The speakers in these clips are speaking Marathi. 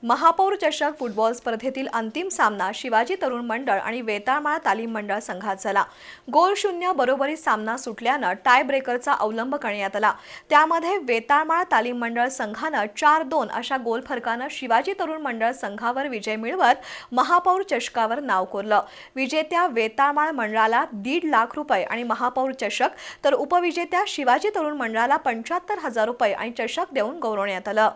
महापौर चषक फुटबॉल स्पर्धेतील अंतिम सामना शिवाजी तरुण मंडळ आणि वेताळमाळ तालीम मंडळ संघात झाला। गोल शून्य बरोबरीत सामना सुटल्यानं टाय ब्रेकरचा अवलंब करण्यात आला। त्यामध्ये वेताळमाळ तालीम मंडळ संघानं 4-2 अशा गोल फरकानं शिवाजी तरुण मंडळ संघावर विजय मिळवत महापौर चषकावर नाव कोरलं। विजेत्या वेताळमाळ मंडळाला 1.5 लाख रुपये आणि महापौर चषक तर उपविजेत्या शिवाजी तरुण मंडळाला 75,000 रुपये आणि चषक देऊन गौरवण्यात आलं।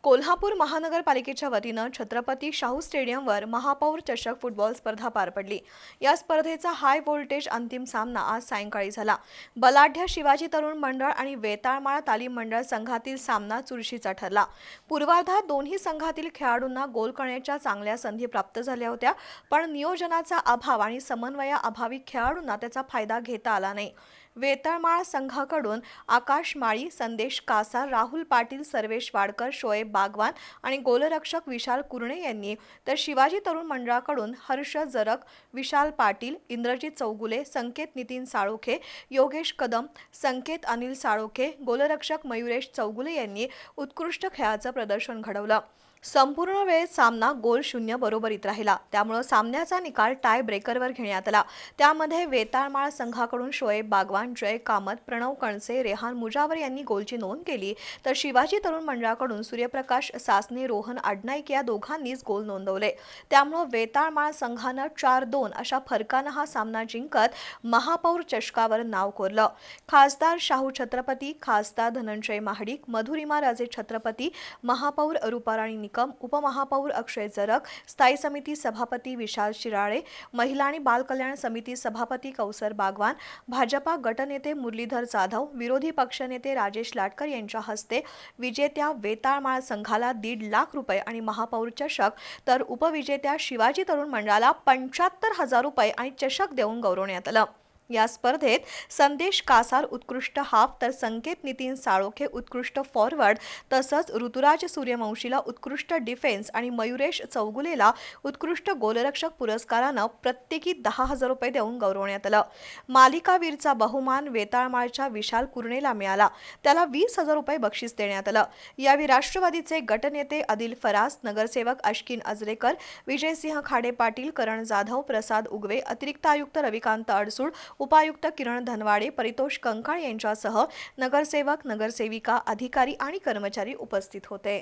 कोल्हापूर महानगरपालिकेच्या वतीनं छत्रपती शाहू स्टेडियमवर महापौर चषक फुटबॉल स्पर्धा पार पडली। या स्पर्धेचा हाय व्होल्टेज अंतिम सामना आज सायंकाळी झाला। बलाढ्य शिवाजी तरुण मंडळ आणि वेताळमाळ तालीम मंडळ संघातील सामना चुरशीचा ठरला। पूर्वार्धात दोन्ही संघातील खेळाडूंना गोल करण्याच्या चांगल्या संधी प्राप्त झाल्या होत्या, पण नियोजनाचा अभाव आणि समन्वयाअभावी खेळाडूंना त्याचा फायदा घेता आला नाही। वेताळमाळ संघाकडून आकाश माळी, संदेश कासार, राहुल पाटील, सर्वेश वाडकर, शोएब बागवान आणि गोलरक्षक विशाल कुरणे यांनी, तर शिवाजी तरुण मंडळाकडून हर्ष जरग, विशाल पाटील, इंद्रजित चौगुले, संकेत नितीन साळोखे, योगेश कदम, संकेत अनिल साळोखे, गोलरक्षक मयुरेश चौगुले यांनी उत्कृष्ट खेळाचं प्रदर्शन घडवलं। संपूर्ण वेळेत सामना गोल शून्य बरोबरीत राहिला। त्यामुळे सामन्याचा निकाल टाय ब्रेकरवर घेण्यात आला। त्यामध्ये वेताळमाळ संघाकडून शोएब बागवान, जय कामत, प्रणव कणसे, रेहान मुजावर यांनी गोलची नोंद केली, तर शिवाजी तरुण मंडळाकडून सूर्यप्रकाश सासने, रोहन आडनाईक या दोघांनीच गोल नोंदवले। त्यामुळे वेताळमाळ संघानं 4-2 अशा फरकानं हा सामना जिंकत महापौर चषकावर नाव कोरलं। खासदार शाहू छत्रपती, खासदार धनंजय महाडिक, मधुरिमा राजे छत्रपती, महापौर रूपाराणी उपमहापौर अक्षय जरग, स्थायी समिती सभापती विशाल शिराळे, महिला आणि बाल कल्याण समिती सभापती कौसर बागवान, भाजपा गटनेते मुरलीधर जाधव, विरोधी पक्षनेते राजेश लाटकर यांच्या हस्ते विजेत्या वेताळमाळ संघाला 1.5 लाख रुपये आणि महापौर चषक, तर उपविजेत्या शिवाजी तरुण मंडळाला 75,000 रुपये आणि चषक देऊन गौरवण्यात आलं। या स्पर्धेत संदेश कासार उत्कृष्ट हाफ, तर संकेत नितीन साळोखे उत्कृष्ट फॉरवर्ड, तसंच ऋतुराज सूर्यवंशीला उत्कृष्ट डिफेन्स आणि मयुरेश चौगुलेला उत्कृष्ट गोलरक्षक पुरस्कारानं प्रत्येकी 10,000 रुपये देऊन गौरवण्यात आलं। मालिकावीरचा बहुमान वेताळमाळच्या विशाल कुरणेला मिळाला, त्याला 20,000 रुपये बक्षीस देण्यात आलं। यावेळी राष्ट्रवादीचे गटनेते आदिल फरास, नगरसेवक अश्किन अजरेकर, विजयसिंह खाडे पाटील, करण जाधव, प्रसाद उगवे, अतिरिक्त आयुक्त रविकांत अडसूळ, उपायुक्त किरण धनवाडे, परितोष कंकाळ यांच्यासह नगरसेवक, नगरसेविका, अधिकारी आणि कर्मचारी उपस्थित होते।